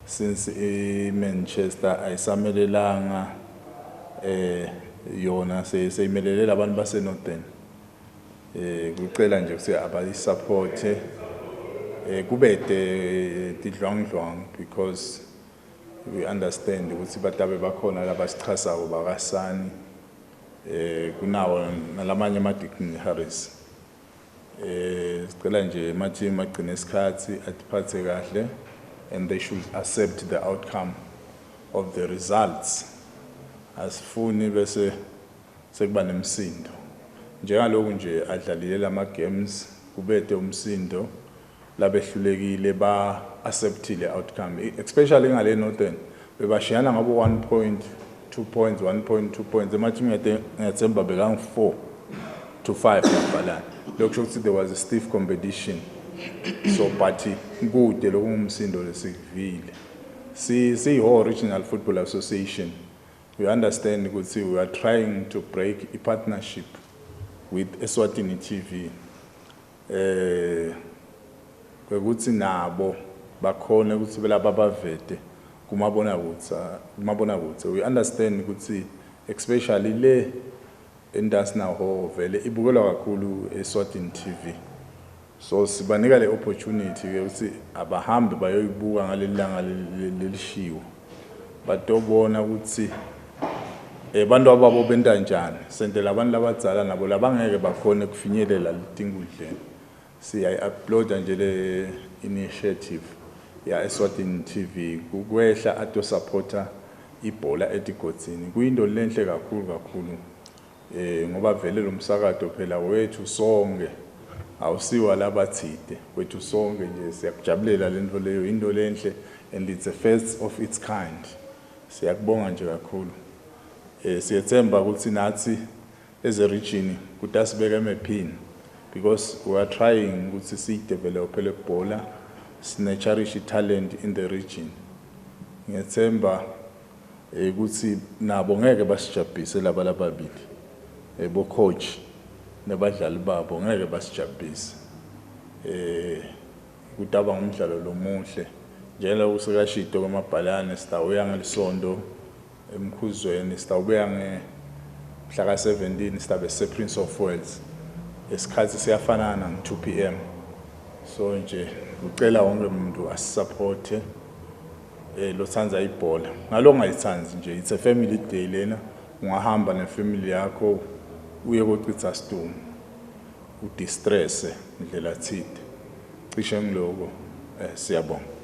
since Manchester ayisamelelanga yona seyimelele labantu baseNorthern kucela nje ukuthi abayisupport kubede tidlwangdlwang because we understand ukuthi batabe bakhona labasichasako bakasani kunawo nalamanye ama-dignitaries sicela nje ama-team agcine isikhathi atiphathe kahle and they should accept the outcome of the results asifuni bese sekuba nemsindo njengalokhu nje adlalile lama games kubede umsindo labehlulekile ba acceptile outcome especially ngale Northern bebashiyana ngabo 1 point 2 points 1.2 points emathimi ngethemba bekangu 4 to 5 ngabhalana lokho ukuthi there was a stiff competition so but kude lokungumsindo lesikuvile si Regional Football Association we understand ukuthi we are trying to break a partnership with Eswatini TV kwekuthi nabo bakhona ukuthi belapha bavete kumabona kutse we understand ukuthi especially le industry now vele ibukelwa kakhulu Eswatini TV so sibanika le opportunity ukuthi abahambe bayoyibuka ngalelanga lelishiwo batobona ukuthi abantu ababo benta njani sentela abantu labadzala nabo labangeke bakhona kufinyelela letingudleni siya-uploada nje le initiative ya Eswatini TV kukwehla ato-supporta ibhola etigodzini kuyinto lenhle kakhulu ngoba vele lo msakato phela wethu sonke awusiwa labathide wethu sonke nje siyakujabulela lento leyo into lenhle and it's a first of its kind siyakubonga nje kakhulu siyethemba ukuthi nathi as a region kutasibeka emaphini because we are trying ukuthi sidevelop le bhola sinecherish talent in the region ngiyethemba ukuthi nabo ngeke basijabhise laba lababili bo coach nabadlali babo ngeke basijabhise kutaba ngumdlalo lomuhle njalo usikashito kwamabhalane sitawuya ngelisonto emkhuzweni sitawubuya mhla ka-17 sitabe se-Prince of Wales esikhathi siyafanana ngo-2 PM so nje ucela wonke umuntu asisupporte lothanda ibhola ngalo ngayithandi nje it's a family day lena ungahamba nefamily yakho uye kochitha stone udistress indlela thide cishe ngiloko siyabonga